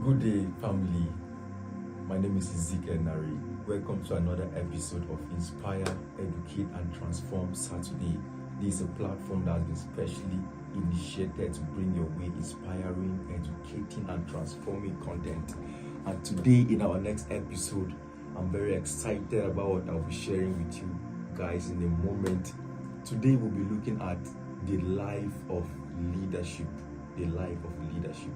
Good day, family. My name is Ezekiel Naregh. Welcome to another episode of Inspire, Educate, and Transform Saturday. This is a platform that has been specially initiated to bring your way inspiring, educating, and transforming content. And today, in our next episode, I'm very excited about what I'll be sharing with you guys in a moment. Today, we'll be looking at the life of leadership. The life of leadership.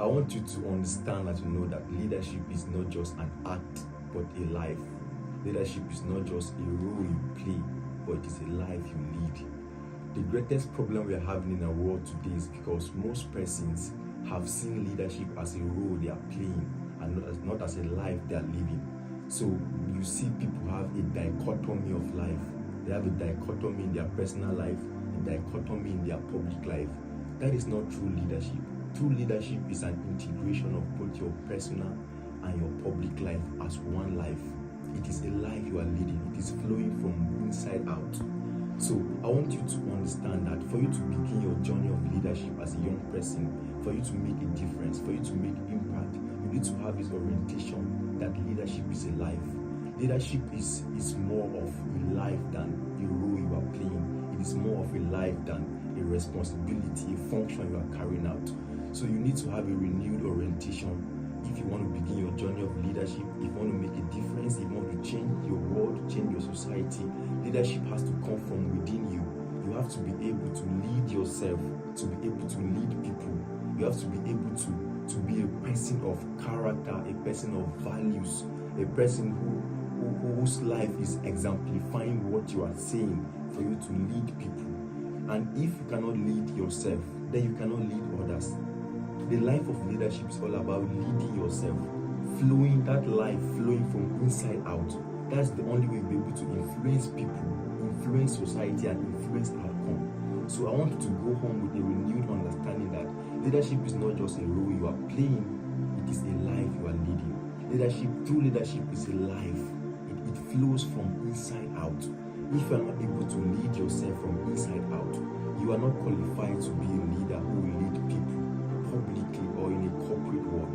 I want you to understand and to know that leadership is not just an act, but a life. Leadership is not just a role you play, but it is a life you lead. The greatest problem we are having in our world today is because most persons have seen leadership as a role they are playing and not as a life they are living. So you see people have a dichotomy of life. They have a dichotomy in their personal life, a dichotomy in their public life. That is not true leadership. True leadership is an integration of both your personal and your public life as one life. It is a life you are leading. It is flowing from inside out. So I want you to understand that for you to begin your journey of leadership as a young person, for you to make a difference, for you to make impact, you need to have this orientation that leadership is a life. Leadership is more of a life than a role you are playing. It is more of a life than a responsibility, a function you are carrying out. So you need to have a renewed orientation if you want to begin your journey of leadership, if you want to make a difference, if you want to change your world, change your society. Leadership has to come from within you. You have to be able to lead yourself, to be able to lead people. You have to be able to be a person of character, a person of values, a person whose life is exemplifying what you are saying for you to lead people. And if you cannot lead yourself, then you cannot lead others. The life of leadership is all about leading yourself, flowing that life, flowing from inside out. That's the only way you'll be able to influence people, influence society, and influence outcome. So I want you to go home with a renewed understanding that leadership is not just a role you are playing, it is a life you are leading. True leadership is a life. It flows from inside out. If you are not able to lead yourself from inside out, you are not qualified to be a leader who will lead people publicly or in a corporate world.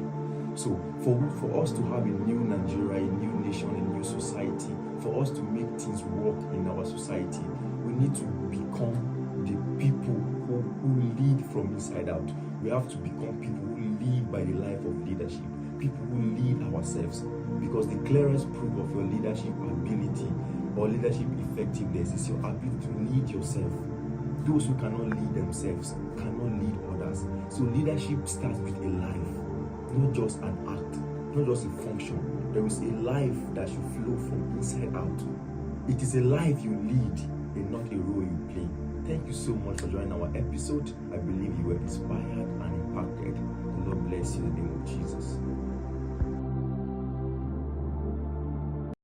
So for us to have a new Nigeria, a new nation, a new society, for us to make things work in our society, we need to become the people who lead from inside out. We have to become people who live by the life of leadership, people who lead ourselves, because the clearest proof of your leadership ability or leadership effectiveness is your ability to lead yourself. Those who cannot lead themselves cannot lead others. So leadership starts with a life, not just an act, not just a function. There is a life that should flow from inside out. It is a life you lead and not a role you play. Thank you so much for joining our episode. I believe you were inspired and impacted. The Lord bless you in the name of Jesus.